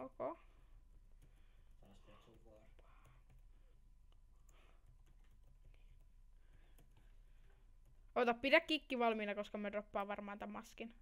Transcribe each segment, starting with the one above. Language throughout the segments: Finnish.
Ok. Taas nyt sun vuoro. Ota, pidä kikki valmiina, koska me droppaa varmaan tän maskin.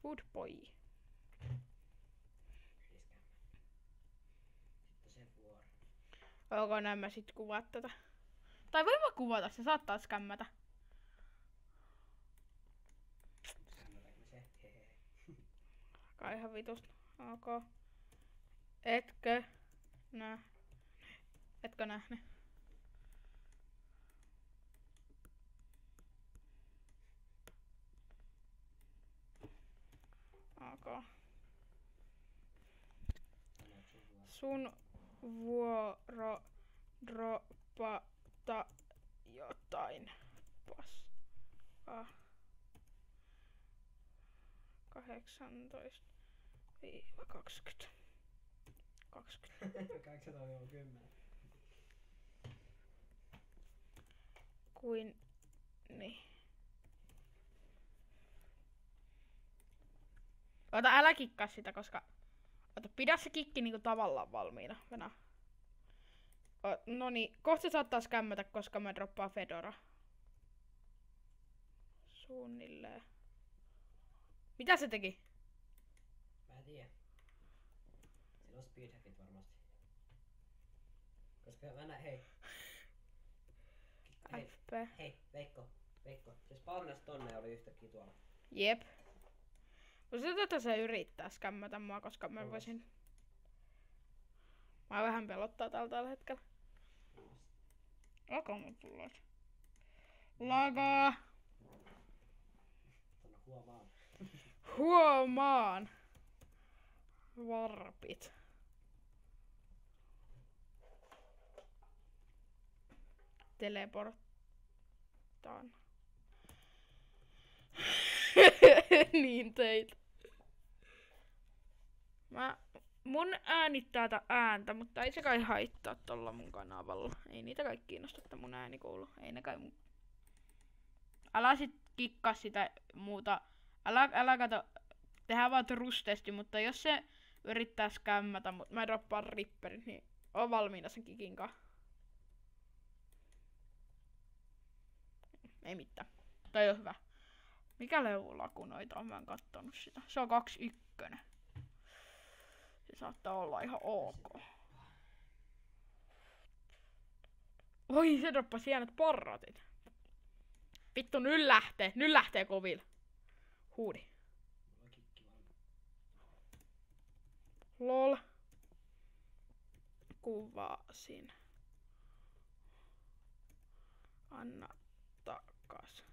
Good boy. Sitten se vuoro. Ok, näin mä sit kuvaat tätä. Tai voin mä kuvata, se saattaa skämmätä. Skämmätäänkö me se? Hehehe. Kai ihan vitusta. Ok. Etkö nää? Etkö nähnyt? Ok. Sanoit Sun sun vuoro. vuoro droppata jotain paskaa. 18-20. 20. 210. Kuin niin. Ota, älä kikkaa sitä, koska... Ota, pidä se kikki niinku tavallaan valmiina. Venä. Noniin, kohta saattaa skämmätä, koska mä droppaan Fedora. Suunnilleen. Mitä se teki? Mä en tiedä. Sillä on speedhackit varmasti. Koska mä näin, hei. Hei, FP. hei, Veikko. Se spawnas tonne ja oli yhtäkkiä tuolla. Jep. Mutta tätä se yrittää skämmätä mua, koska mä voisin... Mä vähän pelottaa tällä hetkellä. Lakaa mun pulloit. Lakaa! Sano huomaan. Huomaan! Varpit. Teleporttaan. Niin teit. Mun äänittää ääntä, mutta ei se kai haittaa tolla mun kanavalla. Ei niitä kaikki kiinnosta, että mun ääni kuuluu. Ei ne kai mun... Älä sit kikkaa sitä muuta. Älä kato. Tehdään vaan trustesti, mutta jos se yrittää skämmätä, mutta mä droppaan ripperin, niin oo valmiina sen kikin kanssa. Ei mitään. Toi on hyvä. Mikä leuvulakunoita on? Mä en kattonut sitä. Se on 2-1. Se saattaa olla ihan ok. Oi, se droppasi hienot porratit. Vittu, nyt lähtee kovilla. Huudi. Mulla on kikki valmi. Lol. Kuvasin. Anna takas.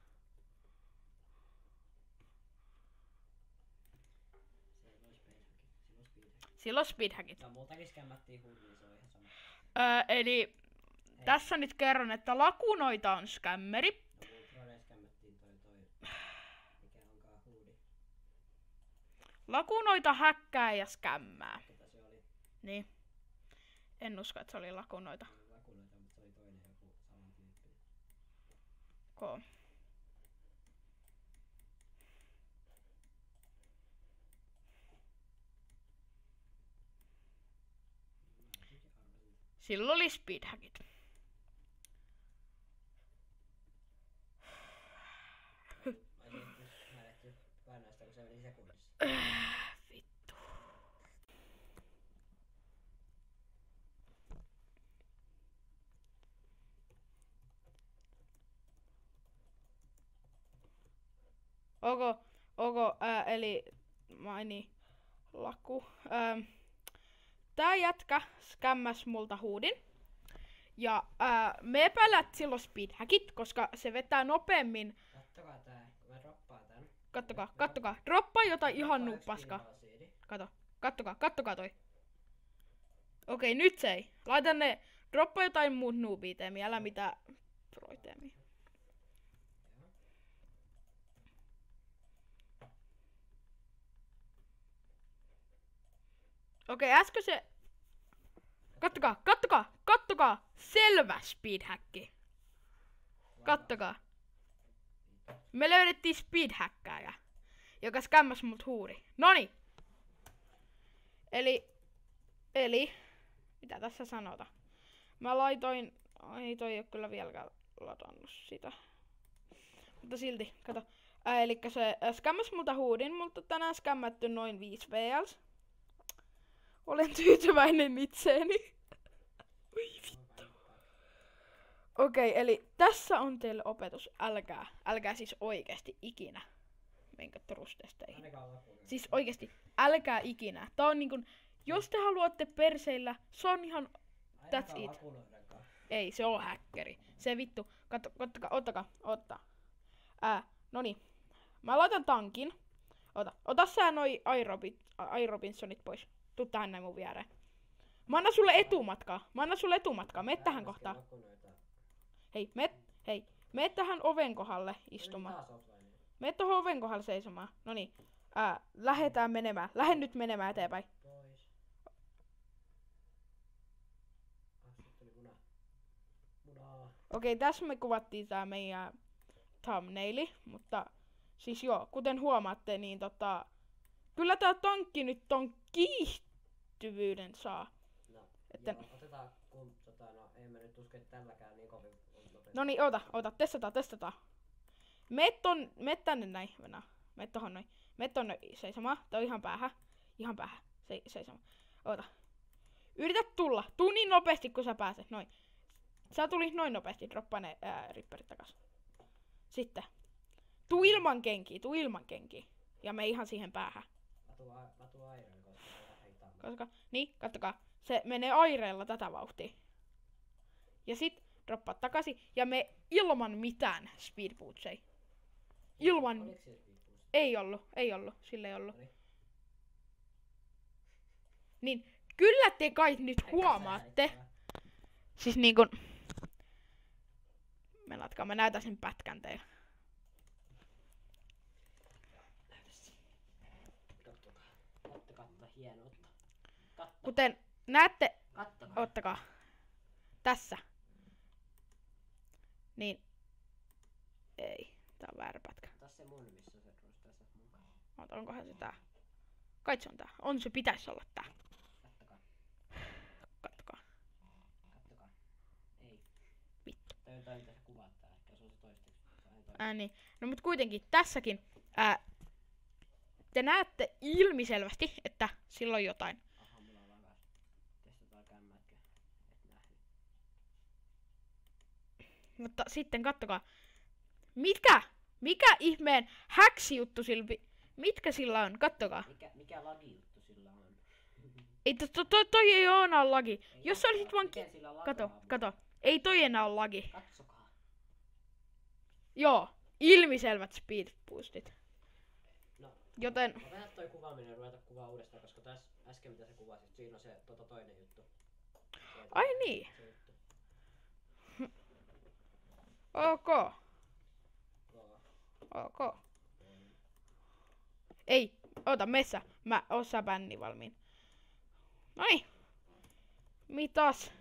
Silloin speedhackit. Ja multakin skämmättiin huudi, niin se on ihan sama. Eli Hei. tässä nyt kerron, että lakunoita on skämmeri. No Ultroille skämmättiin toi. Mikä onkaan huudi. Lakunoita häkkää ja skämmää. Ketä se oli? Niin. En usko, että se oli lakunoita. Lakunoita, mutta se oli toinen joku samantyyppinen. Ko. Silloin oli speedhackit. Mä lähti painaa sitä, kun se meni sekunnissa. Vittu. Eli maini laku. Tää jätkä skämmäs multa huudin. Ja me epäilät silloin speedhackit, koska se vetää nopeammin. Kattokaa tää, kun mä droppaan tän. Kattokaa. Droppaa jotain ihan Droppaa nuppaskaa. yksi pinball-siidi. Kattokaa toi. Okei, nyt se ei. Laita ne, droppaa jotain muut noob-iteemiä, älä mitään pro-iteemiä. Joo. Okei, äsken se... Kattokaa! Selvä speedhacki. Kattokaa. Me löydettiin speedhackkaaja, joka skämmäs mut huuri. Noni! Eli... Mitä tässä sanotaan? Mä laitoin... Ei toi oo kyllä vieläkään ladannut sitä. Mutta silti, kato. Elikkä se skämmäs multa huudin. Multa tänään skämmätty noin 5 VLs. Olen tyytyväinen itseeni. Oi vittu. Okei, eli tässä on teille opetus. Älkää siis oikeesti ikinä menkö trustesteihin. Siis oikeesti, älkää ikinä. Tää on niinkun, jos te haluatte perseillä, se on ihan that's it. Ei, se on häkkeri. Se vittu, ottaa. Noniin. Mä laitan tankin. Ota sä noi Robinsonit pois. Tuu tähän näin mun viereen. Mä annan sulle etumatkaa. Mene tähän kohtaan. Hei, mene tähän oven kohdalle istumaan. Mene tohon oven kohdalle seisomaan. Noniin. Lähetään menemään. Lähde nyt menemään eteenpäin. Okei, tässä me kuvattiin tää meidän thumbnaili, mutta siis joo, kuten huomaatte, niin kyllä tää tankki nyt ton kiihtyvyyden saa. No, että... joo, otetaan kun ei me nyt usko, että tälläkään niin kovin nopeasti. Noniin, testataan. Mene tänne näin, Venä. Mene tohon noin. Mene tonne seisomaan, tää on ihan päähän. Seisomaan. Yritä tulla. Tuu niin nopeasti kun sä pääset, noin. Sä tulit noin nopeasti, droppaa ne ripperit takas. Sitten. Tuu ilman kenkiä. Ja me ihan siihen päähän. Mä tuun aireen, koska kattokaa. Se menee aireella tätä vauhtia. Ja sit droppaa takaisin. Ja me ilman mitään speed boostseja. Ilman... Oliko se speed boost? Ei ollut. Sillä ei ollut. Niin, kyllä te kai nyt huomaatte. Siis niinkun... Mä näytän sen pätkän teille. Kattokaa hienoutta. Kuten näette... Kattokaa. Ottakaa. Tässä. Niin. Ei. Tää on väärä pätkä. Ota se mun, missä se trustessa mukaan. Onkohan se tää? Kai se on tää. On se pitäis olla tää. Kattokaa. Ei. Vittu. Tai jotain mitä sä kuvaat tää. Ehkä se on se toisteksi. Niin. No mut kuitenkin tässäkin te näette ilmiselvästi, että sillä on jotain. Aha, mulla on lagas. Testataan kämmätkä. Et nähnyt. Mutta sitten kattokaa. Mikä ihmeen häksijuttu silpi? Mitkä sillä on? Kattokaa. Mikä lagi-juttu sillä on? Ei toi ei oo enää lagi. Ei Jos sä olisit vaan Kato. Ei toi enää oo lagi. Katsokaa. Joo. Ilmiselvät speed boostit. No. Joten... Otetaan toi kuvaaminen ja ruveta kuvaa uudestaan, koska tässä äsken mitä sä kuvasit, siinä on se toinen juttu. Ai niin. Ok. Ei, ota messä. Mä osaa bänni valmiin. Noniin. Mitas?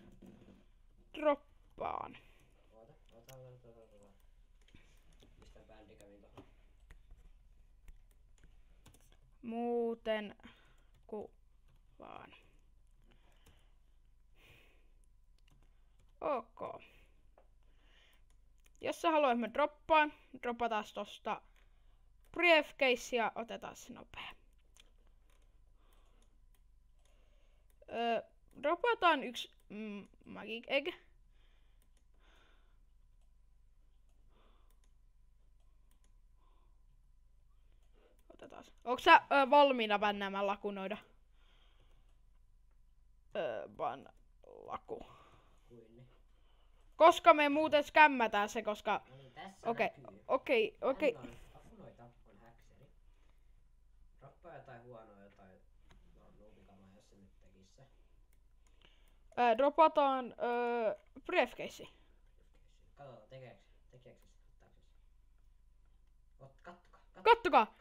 Droppaan. Ota. Mistä bändi kävin tohon? Muuten kuvaan. Ok. Jos sä haluat, me droppataan tosta briefcase ja otetaan se nopea. Dropataan yksi magic egg. Otetaan. Onko sä valmiina bännäämään lakunoida? Laku. Koska me muuten skämmätään se, koska... No niin, tässä Okei. Lakunoita on häkseri. Droppaa jotain huonoa, jotain nuubikamaa, jos se nyt tekis se. Dropataan briefcase. Katsotaan, tekeekö se? Kattokaa!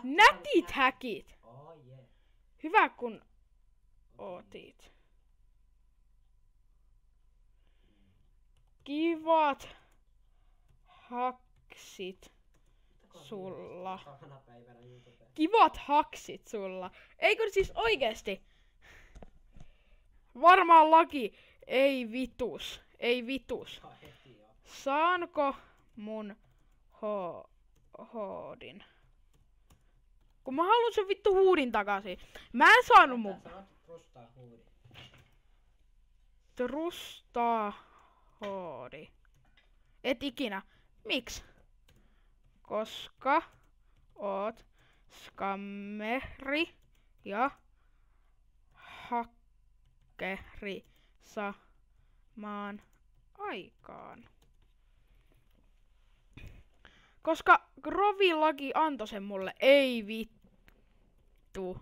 Nätit häkit! Oh yeah. Hyvä kun ootit. Kivat haksit sulla. Samana päivänä YouTubeen. Kivat haksit sulla. Eikö siis oikeesti? Varmaan laki. Ei vitus. Ei vitus. Heti jo. Saanko mun hoodin? Kun mä haluan sen vittu huudin takaisin. Mä en saanut mun Sanot rustaa huudi. trustaa hoodi. Et ikinä. Miks? Koska oot skammeri ja hakkeri samaan aikaan. Koska Grovilaki antoi sen mulle. Ei vittu.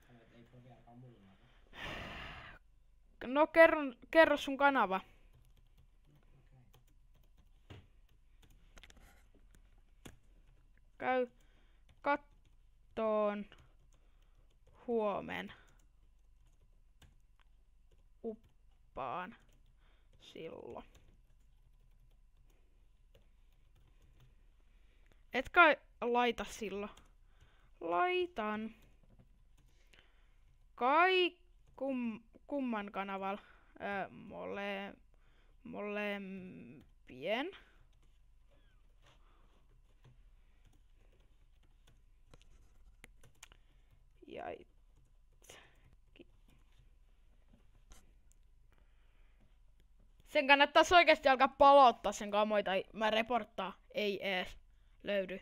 Sanoit, ei voi vieläkään mulla. No kerro sun kanava. Käy kattoon huomen. Uppaan silloin. Et kai laita silloin. Laitan. Kai kumman kanavalla? Molempien. Ja sen kannattaisi oikeesti alkaa palauttaa sen kamoita. Mä reporttaa. Ei ees löydy.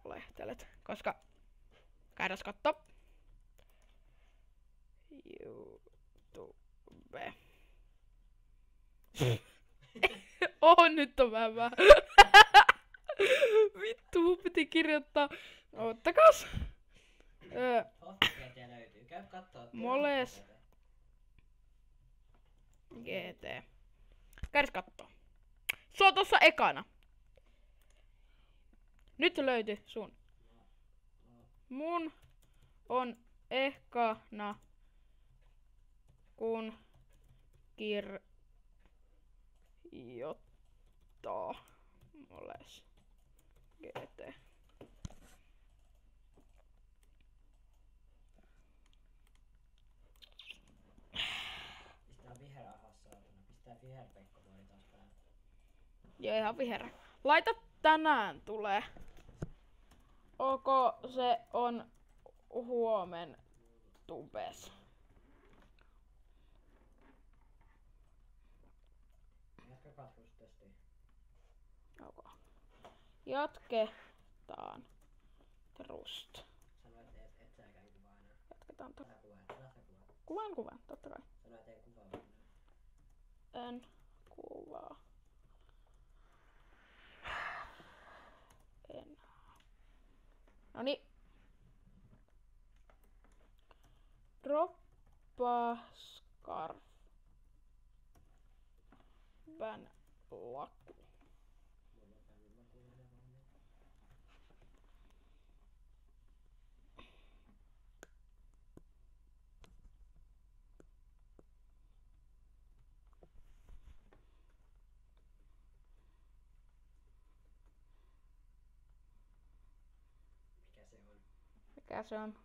Lehtelet. Koska käydäs katto. YouTube. Nyt on vähän. Vittu, mun piti kirjoittaa. Oottakas. HotGT löytyy. Käy kattoo. Moles. GT. Käydäs kattoo. Se on tossa ekana. Nyt löytyi sun. Mun on ekana kun kirjoittaa moles GT. Pistää viherahas saatana. Pistää viherpekkomuori taas päälle. Ja ihan viherä. Laita tänään tulee. Ok, se on huomen tubes. Jatkakaa trustestia. Ok. Jatketaan. Trust. Sanoit, et säkään kuvaa enää. Jatketaan. Tätä kuvaa. Kuvan, totta kai. Sanoit, ei kuvaa enää. En kuvaa. En. Noniin. Droppaa scarf. Vän laku. Mikä se on?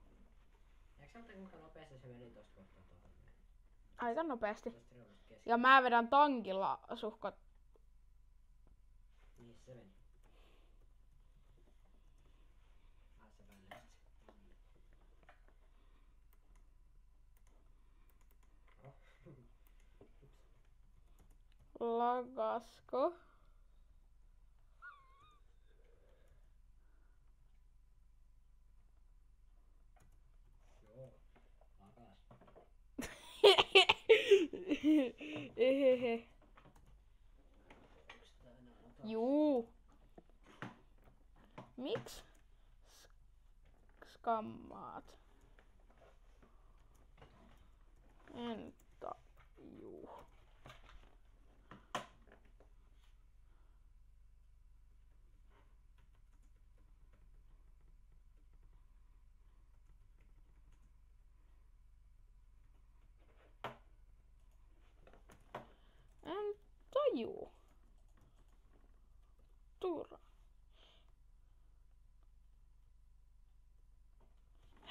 Eikö sanoa, kuinka nopeasti se meni tosta kohtaa tuohon? Aika nopeasti. Tosta reunasta kesken. Ja mä vedän tankilla suhkot. Niin se meni. Se välillä. Lagasko? Joo. Lakas. Ehehe. Juu. Miks skammaat? En tajuu.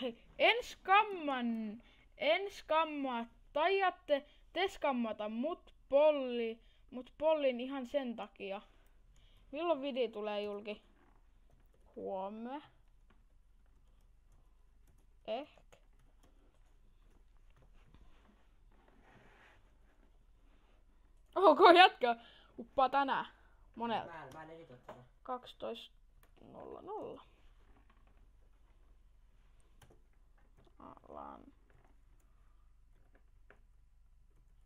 Hei, en skammaa, taiatte te skammata mut pollin ihan sen takia. Milloin video tulee julki? Huomenna. Ehkä. Ok, jatka. Uppaa tänään. Monelta. Mä en editoi tätä. 12.00. Alan.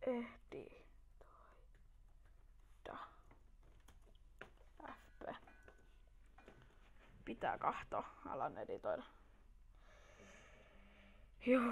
Ehti. FP. Pitää kahtoa. Alan editoida. Joo.